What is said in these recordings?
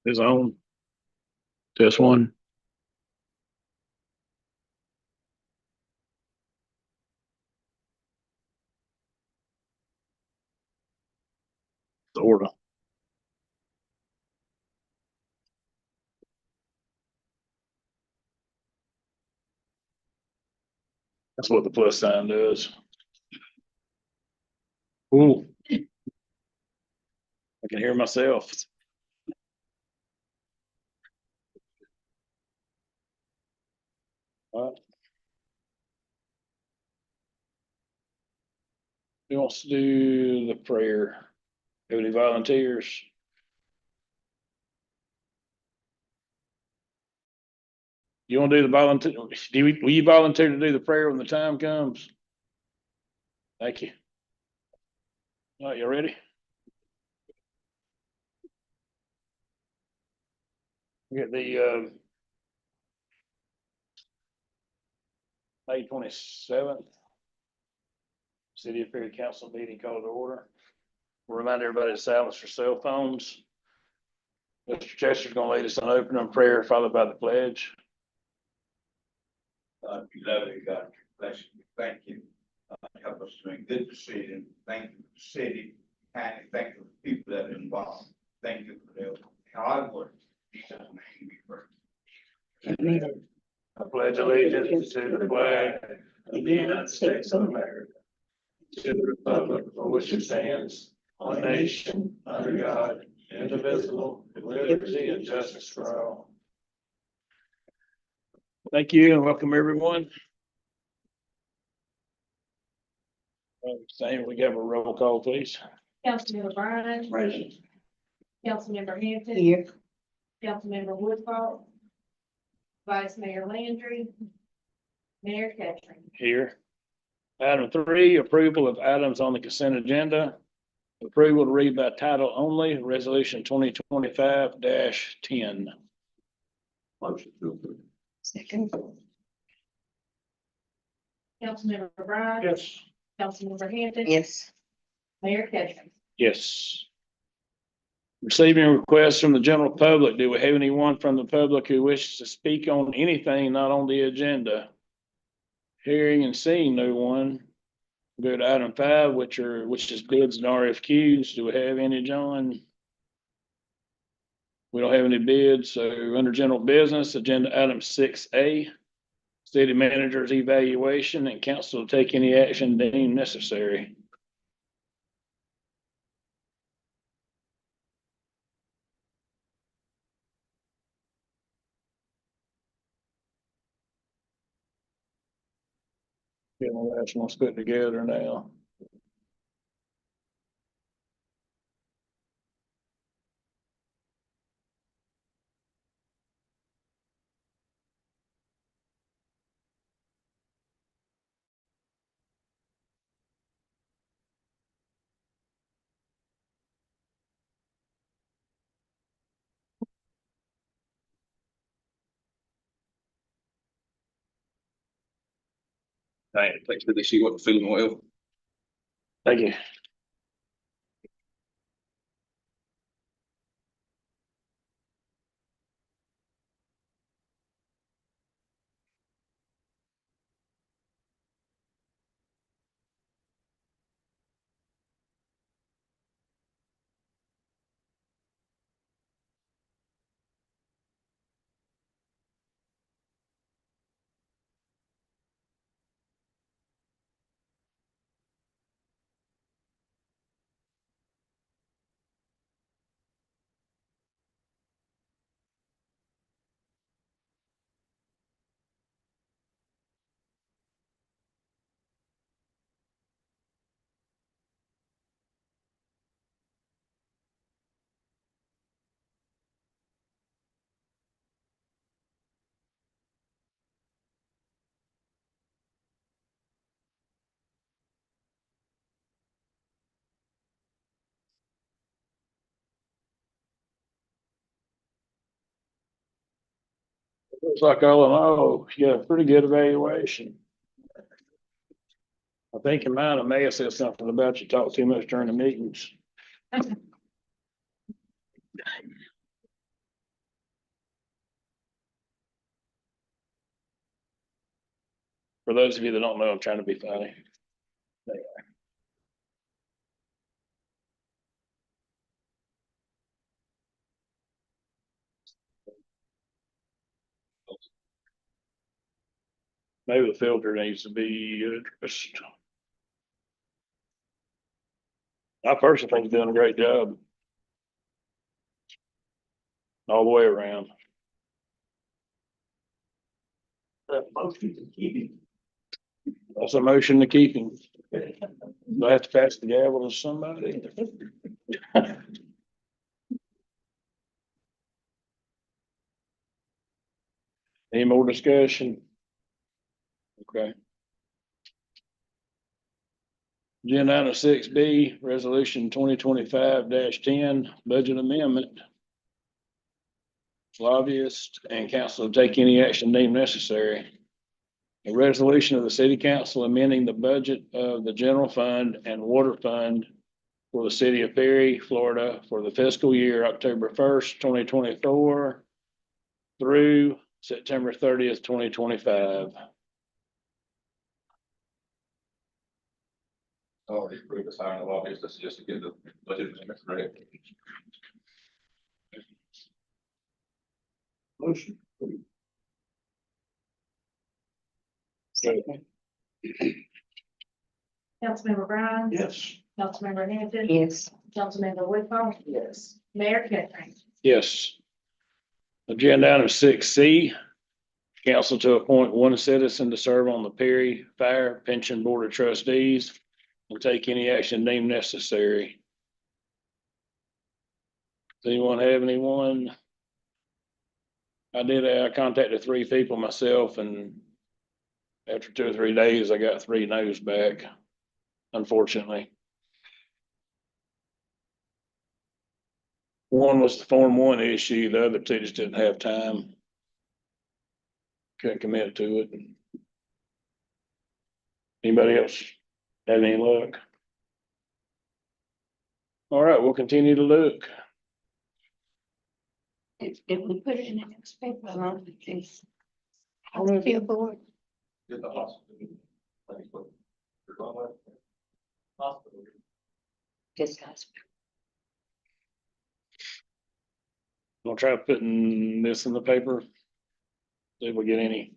Is on. Just one. Order. That's what the plus sign does. Ooh. I can hear myself. All right. Who wants to do the prayer? Have any volunteers? You want to do the volunteer? Will you volunteer to do the prayer when the time comes? Thank you. All right, you ready? We get the May 27th City of Perry Council meeting called to order. We'll remind everybody to silence their cell phones. Mr. Chester's going to lead us in opening prayer, followed by the pledge. You love it, God, bless you, thank you. Help us to make good decisions. Thank you for the city, and thank you for the people that are involved. Thank you for their hard work. Jesus' name we pray. I pledge allegiance to the flag of the United States of America, to the republic for which it stands, one nation, under God, indivisible, with liberty and justice for all. Thank you and welcome everyone. Same, we have a roll call, please. Councilmember Bryan. Present. Councilmember Hampton. Here. Councilmember Woodfall. Vice Mayor Landry. Mayor Ketchum. Here. Item 3, approval of items on the consent agenda. Approval to read by title only, resolution 2025-10. Motion to approve. Second. Councilmember Bryan. Yes. Councilmember Hampton. Yes. Mayor Ketchum. Yes. Receiving requests from the general public. Do we have anyone from the public who wishes to speak on anything not on the agenda? Hearing and seeing no one. Go to item 5, which is bids and RFQs. Do we have any, John? We don't have any bids, so under general business, agenda item 6A, city manager's evaluation, and council to take any action deemed necessary. Yeah, well, that's one's put together now. Right, thanks for this. You got the feeling oil. Thank you. Looks like all in all, you got a pretty good evaluation. I think in mine, I may have said something about you talk too much during the meetings. For those of you that don't know, I'm trying to be funny. Maybe the filter needs to be addressed. I personally think he's doing a great job. All the way around. Motion to keep him. That's a motion to keep him. Do I have to pass the gavel to somebody? Any more discussion? Okay. Agenda item 6B, resolution 2025-10, budget amendment. Lobbyist and council to take any action deemed necessary. A resolution of the city council amending the budget of the general fund and water fund for the city of Perry, Florida for the fiscal year October 1st, 2024 through September 30th, 2025. Already approved the hiring of lobbyists, that's just to get the budget amendments ready. Motion. Councilmember Brown. Yes. Councilmember Hampton. Yes. Councilmember Woodhull. Yes. Mayor Ketchum. Yes. Agenda item 6C, council to appoint one citizen to serve on the Perry Fire Pension Board of Trustees and take any action deemed necessary. Does anyone have anyone? I contacted 3 people myself, and after 2 or 3 days, I got 3 no's back, unfortunately. One was the Form 1 issue, the other 2 just didn't have time. Couldn't commit to it. Anybody else have any luck? All right, we'll continue to look. If we put it in the newspaper, I don't think it's. Hospital board. Get the hospital. I think what you're talking about. Hospital. Just hospital. I'll try putting this in the paper. See if we get any.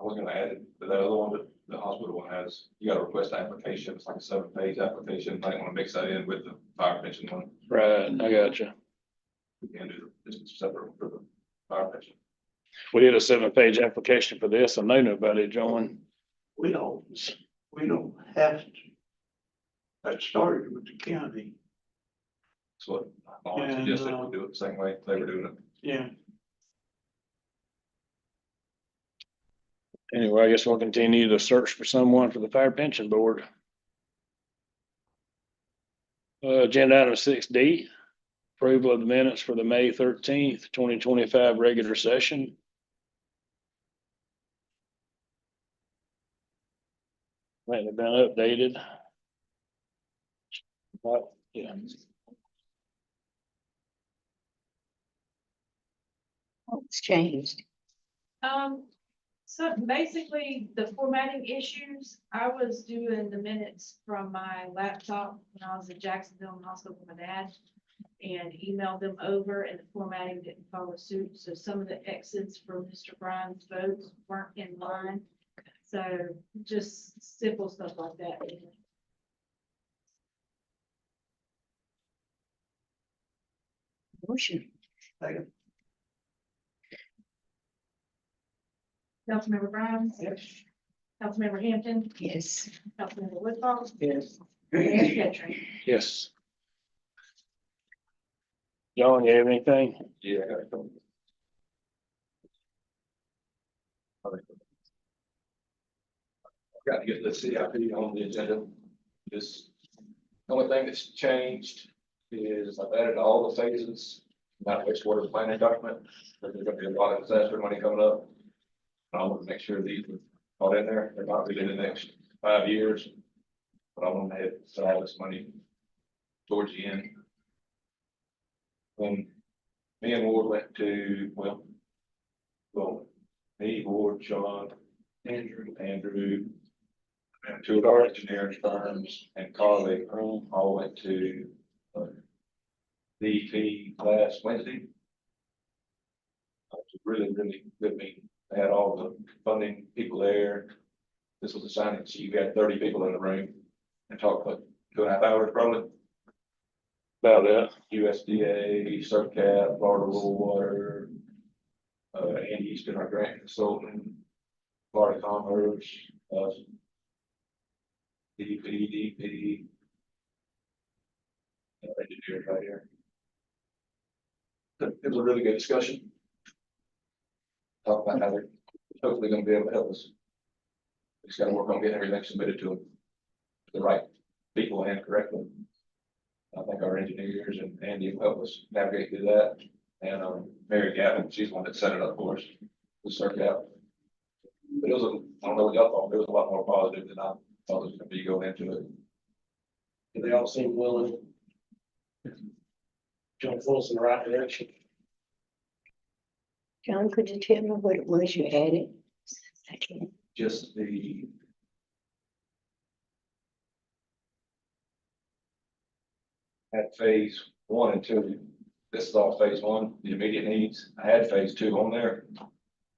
I was gonna add it, but that other one, that the hospital one has, you gotta request application, it's like a 7-page application, might wanna mix that in with the fire pension one. Right, I got you. We can do this separate for the fire pension. We did a 7-page application for this. I know nobody joined. We don't have to. That started with the county. That's what I suggested, And, we do it the same way they were doing it. Yeah. Anyway, I guess we'll continue to search for someone for the fire pension board. Agenda item 6D, approval of the minutes for the May 13th, 2025 regular session. Might have been updated. Yeah. What's changed? So basically, the formatting issues, I was doing the minutes from my laptop when I was in Jacksonville and also with my dad. And emailed them over, and the formatting didn't follow suit, so some of the X's from Mr. Bryan's votes weren't in line. So just simple stuff like that. Motion. Second. Councilmember Brown. Yes. Councilmember Hampton. Yes. Councilmember Woodhull. Yes. Mayor Ketchum. Yes. John, you have anything? Yeah. I got it. Got to get the CIP on the agenda. This, the only thing that's changed is I've added all the phases, not wastewater planning document, but there's gonna be a lot of disaster money coming up. I want to make sure these are all in there, they're not really in the next 5 years. But I want to have set all this money towards the end. When me and Ward went to, well, me, Ward, Sean, Andrew, and two of our engineering firms and Carly all went to DEP last Wednesday. It was a really, really good meeting. They had all the funding people there. This was a signing sheet. We had 30 people in the room and talked for 2.5 hours probably. About that. USDA, CERCAP, Florida Rural Water, Andy Easton, our grant consultant, Florida Commerce, DEP, engineers right here. It was a really good discussion. Talk about how they're hopefully going to be able to help us. We just got to work on getting everything submitted to them, to the right people and correctly. I think our engineers and Andy will help us navigate through that. And Mary Gavin, she's the one that set it up for us, the CERCAP. But it was I don't know what y'all thought, but it was a lot more positive than I thought it was going to be going into it. They all seem willing. Jump us in the right direction. John, could you tell me what it was you added? I can't. Just the at phase 1 and 2. This is all phase 1, the immediate needs. I had phase 2 on there.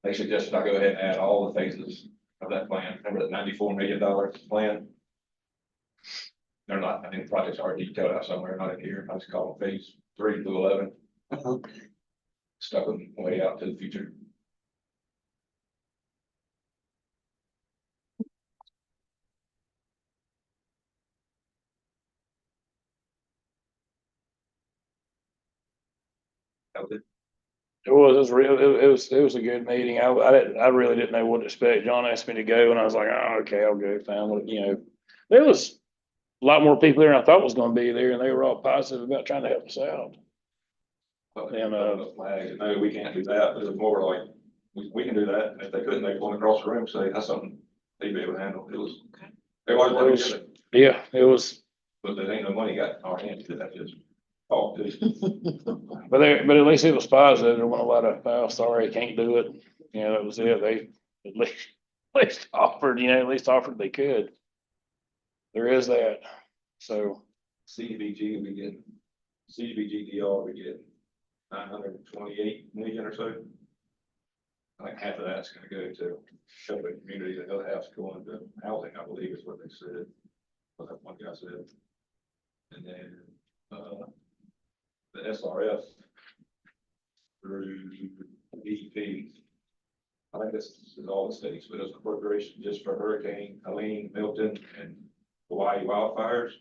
They suggested I go ahead and add all the phases of that plan. Remember that $94 million plan? They're not, I think the projects are detailed out somewhere, not in here. I just call them phase 3 through 11. Okay. Stuck them way out to the future. That was it. It was a good meeting. I really didn't know what to expect. John asked me to go and I was like, oh, okay, I'll go, fine. You know, there was a lot more people there than I thought was gonna be there and they were all positive about trying to help us out. But And, flag, no, we can't do that. It was more like, we can do that. If they couldn't, they'd go across the room, and say, that's something they'd be able to handle. It was. They always work together, Yeah, it was, but there ain't no money got in our hands to that, just talk to. but at least it was positive. There wasn't a lot of, oh, sorry, can't do it. You know, that was it. They at least offered, you know, at least offered they could. There is that. So, CDBG, we get, CDBG-DR, we get 928 million or so. I think half of that's gonna go to shelter community, the other half's going to housing, I believe is what they said. What that one guy said. And then, the SRF through DEP. I think this is all the states, but it's appropriation just for Hurricane Helene, Milton, and Hawaii wildfires.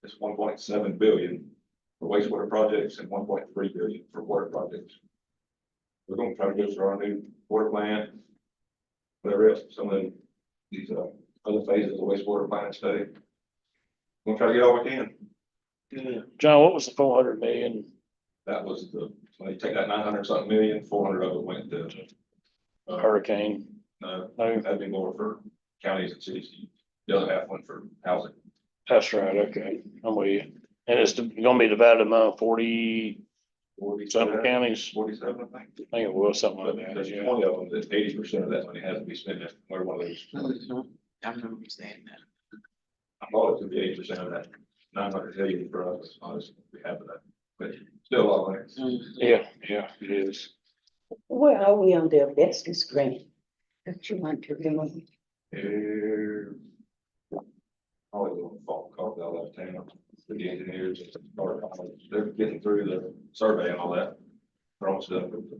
It's 1.7 billion for wastewater projects and 1.3 billion for water projects. We're going to try to go through our new water plant, whatever else, some of these other phases of the wastewater plant study. We'll try to get all we can. John, what was the 400 million? That was when you take that 900 something million, 400 of it went to Hurricane? no, No, that'd be more for counties and cities. The other half went for housing. that's right. Okay, I'm with you. And it's gonna be divided among 40 something counties. 47, I think. I think it was something But like that. there's Yeah. 20 of them that 80% of that money has to be spent in one of those. I remember you saying that. I thought it would be 80% of that 900 million for us, honestly, we have that, but still a lot of money. Yeah, it is. Where are we on the asbestos grant? That you want to remove? Here. Probably a little phone call out of town with the engineers, they're getting through the survey and all that. They're almost done with the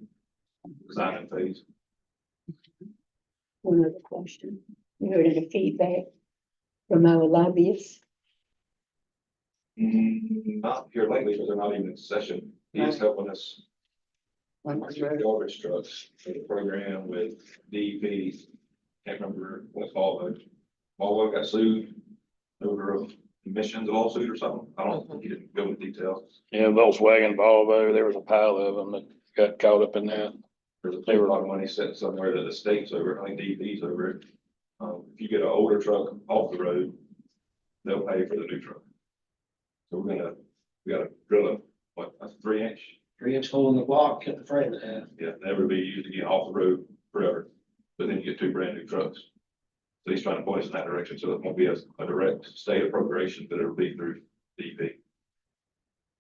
design phase. One other question. You heard any feedback from our lobbyists? Not here lately, because they're not even in session. He's helping us. On the road? Garbage trucks for the program with DEP. Can't remember what it's called, but Volvo got sued over emissions lawsuit or something. I don't, he didn't go into details. Yeah, Volkswagen, Volvo, there was a pile of them that got caught up in that. There's a lot of money sitting somewhere that the state's over, I think DEP's over it. If you get an older truck off the road, they'll pay for the new truck. So we gotta drill a 3-inch. 3-inch hole in the block, cut the frame in half. Yeah, never be used again off the road forever. But then you get 2 brand new trucks. So he's trying to point us in that direction, so it won't be a direct state appropriation, but it'll be through DEP.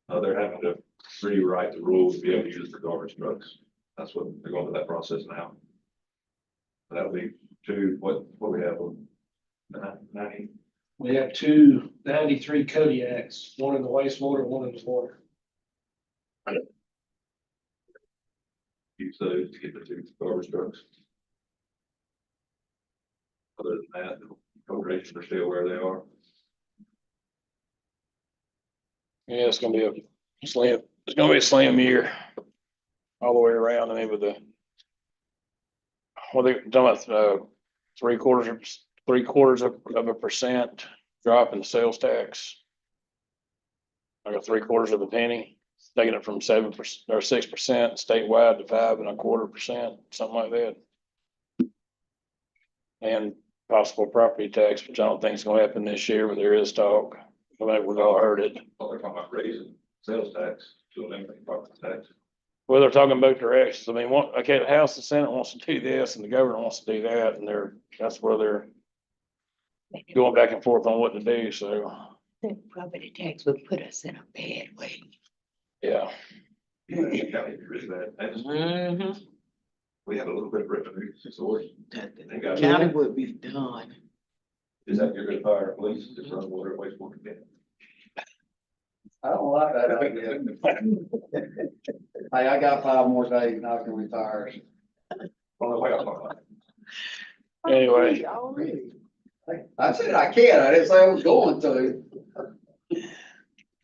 They're having to rewrite the rules to be able to use it for garbage trucks. That's what, they're going through that process now. That'll be two, what we have, 90, We have 293 Kodiaks, one in the wastewater, one in the water. use those to get the two garbage trucks. Other than that, the appropriations are still where they are. Yeah, it's gonna be a slam, it's gonna be a slam year. All the way around and with the. Well, they're talking about, 3/4% drop in the sales tax. Like a 3/4 of a penny, taking it from 7% or 6% statewide to 5.25%, something like that. And possible property tax, which I don't think is gonna happen this year, but there is talk. I think we've all heard it. Well, they're talking about raising sales tax to eliminate property tax. Well, they're talking both directions. I mean, okay, the House, the Senate wants to do this and the governor wants to do that, and that's where they're going back and forth on what to do, so, The property tax would put us in a bad way. yeah. County get rid of that. We have a little bit of revenue source. They got- County would be done. Is that you're gonna fire police, just run water, wastewater? I don't like that idea. Hey, I got 5 more days and I can retire. Only way I'm on. Anyway. I said I can, I didn't say I was going to.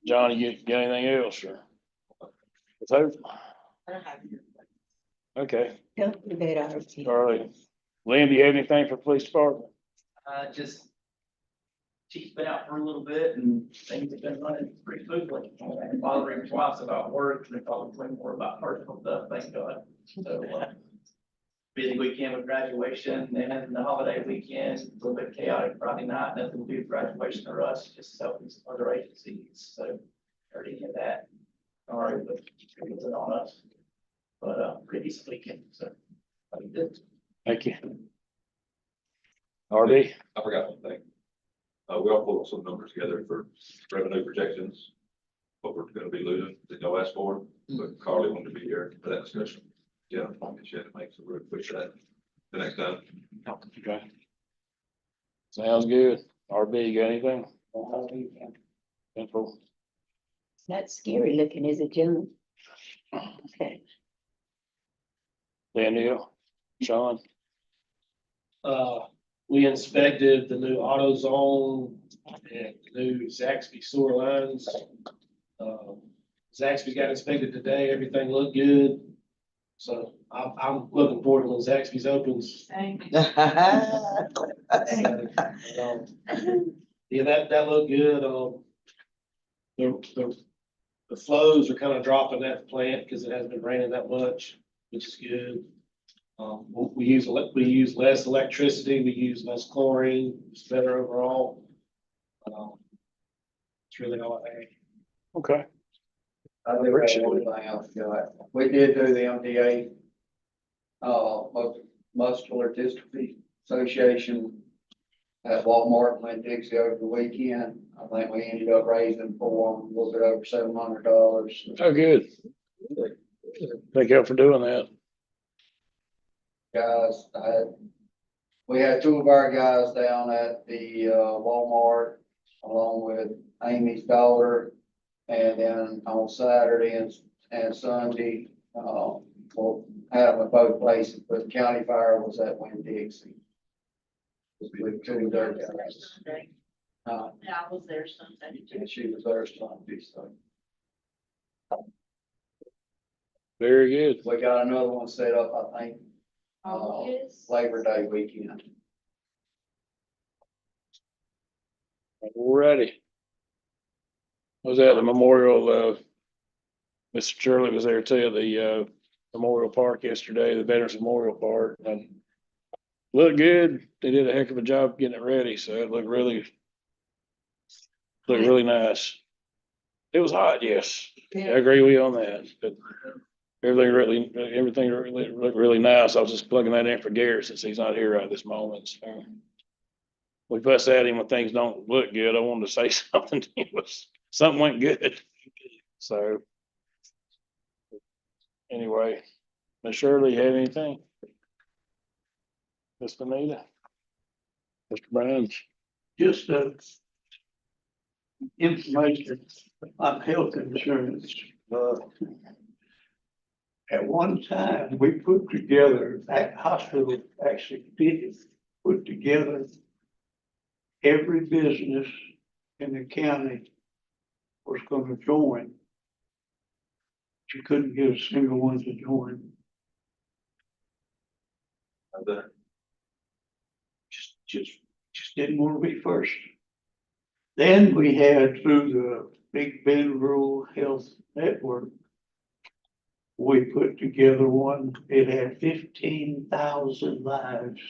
Johnny, you got anything else, or? Let's hope. Okay, Don't do that, RT. Charlie. Lynn, do you have anything for the police department? Just, she's been out for a little bit and things have been running pretty smoothly. Bothering twice about work, and probably more about personal stuff, thank God. So, busy weekend with graduation and the holiday weekend, a little bit chaotic Friday night, nothing to do with graduation or us, just helping some other agencies, so heard any of that. Sorry, but it's on us. But, pretty decent weekend, so. I think that's Thank you. RD? I forgot one thing. We all pulled some numbers together for revenue projections. What we're gonna be losing, that y'all asked for, but Carly wanted to be here for that discussion. Yeah, I think she had to make, so we're gonna push that the next time. Okay. Sounds good. RB, you got anything? Info? It's not scary looking, is it, John? Okay. Danielle? Sean? We inspected the new AutoZone and the new Zaxby sewer lines. Zaxby got inspected today, everything looked good. So I'm looking forward to when Zaxby's opens. Thank you. Yeah, that looked good. The flows are kind of dropping at the plant because it hasn't been raining that much, which is good. We use less electricity, we use less chlorine, it's better overall. It's really all I have. Okay. I do have one thing else, we did do the MDA, Muscular Dystrophy Association at Walmart, Glen Dixie over the weekend. I think we ended up raising for them a little bit over $700. Oh, good. Thank you for doing that. Guys, we had 2 of our guys down at the Walmart along with Amy's daughter. And then on Saturday and Sunday, we'll have them at both places, but the county fire was at Winn Dixie. With 2 of their guys. Yeah, I was there Sunday. And she was there Sunday, so. Very good. We got another one set up, I think, August. Labor Day weekend. Ready. Was at the memorial, Mr. Shirley was there too, the, Memorial Park yesterday, the Veterans Memorial Park, and looked good. They did a heck of a job getting it ready, so it looked really nice. It was hot, yes. I agree with you on that, but everything really looked really nice. I was just plugging that in for Garrett since he's not here right this moment, so. we fuss at him when things don't look good. I wanted to say something. Something went good. So. Anyway, Ms. Shirley, you have anything? Ms. Benita? Mr. Brown? Just information on health insurance. At one time, we put together, that hospital actually did put together every business in the county was gonna join. You couldn't get a single one to join. Just didn't want to be first. Then we had through the Big Bend Rural Health Network, we put together one, it had 15,000 lives.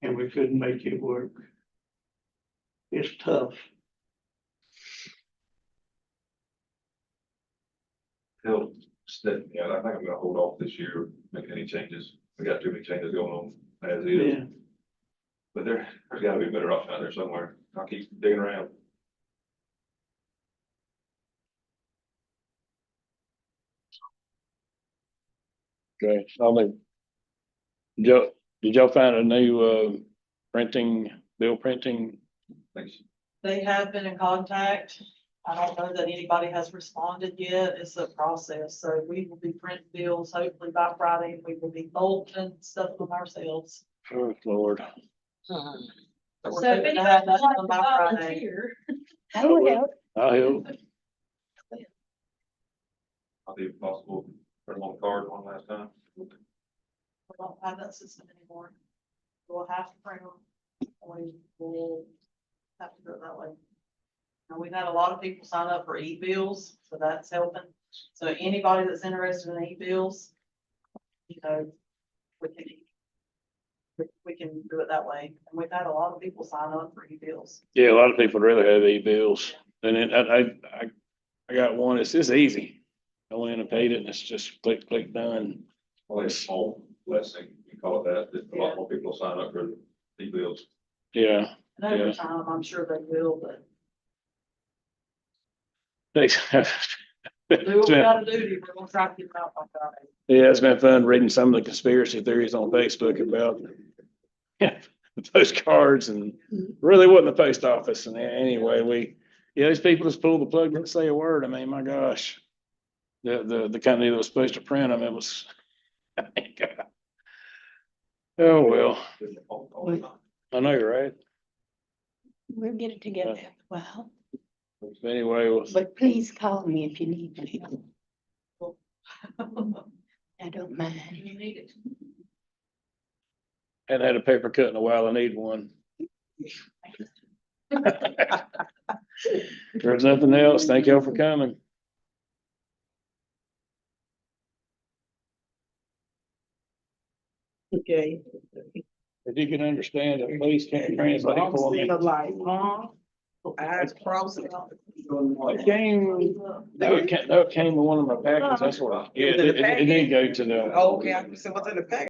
And we couldn't make it work. It's tough. Hell, yeah, I think I'm gonna hold off this year, make any changes. We got too many changes going on as is. Yeah. But there's gotta be a better option out there somewhere. I'll keep digging around. Okay, Joe, did y'all find a new, bill printing? Thanks. They have been in contact. I don't know that anybody has responded yet. It's a process, so we will be printing bills hopefully by Friday. We will be bolting stuff from ourselves. Oh, Lord. So So we're if hoping to anybody have would that like done to by Friday. volunteer, I will help. I'll help. I'll be possible, put them on the card one last time. We don't have that system anymore. We'll have to print them. We will have to do it that way. And we've had a lot of people sign up for e-bills, so that's helping. So anybody that's interested in e-bills, you know, we can do it that way. And we've had a lot of people sign up for e-bills. Yeah, a lot of people would rather have e-bills. And then I got one, it's easy. I went in and paid it and it's just click, done. Only a small blessing, you call it that a lot more people sign up for the bills. Yeah. And over Yeah. time, I'm sure they will, but Thanks. do what we gotta do. We're gonna try to get it out by Friday. Yeah, it's been fun reading some of the conspiracy theories on Facebook about the postcards and really wasn't the post office. And anyway, these people just pulled the plug, didn't say a word. I mean, my gosh. The company that was supposed to print them, it was. Oh, well, I know you're right. We'll get it together. Well, Anyway, well, but please call me if you need my help. I don't mind. you need it. hadn't had a paper cut in a while. I need one. If there's nothing else, thank y'all for coming. Okay. If you can understand, it, please can't translate for me. Like, eyes crossed. It came, no, it came with one of my packages. That's what, yeah, it didn't go to the. Okay, I said, what's in the pack?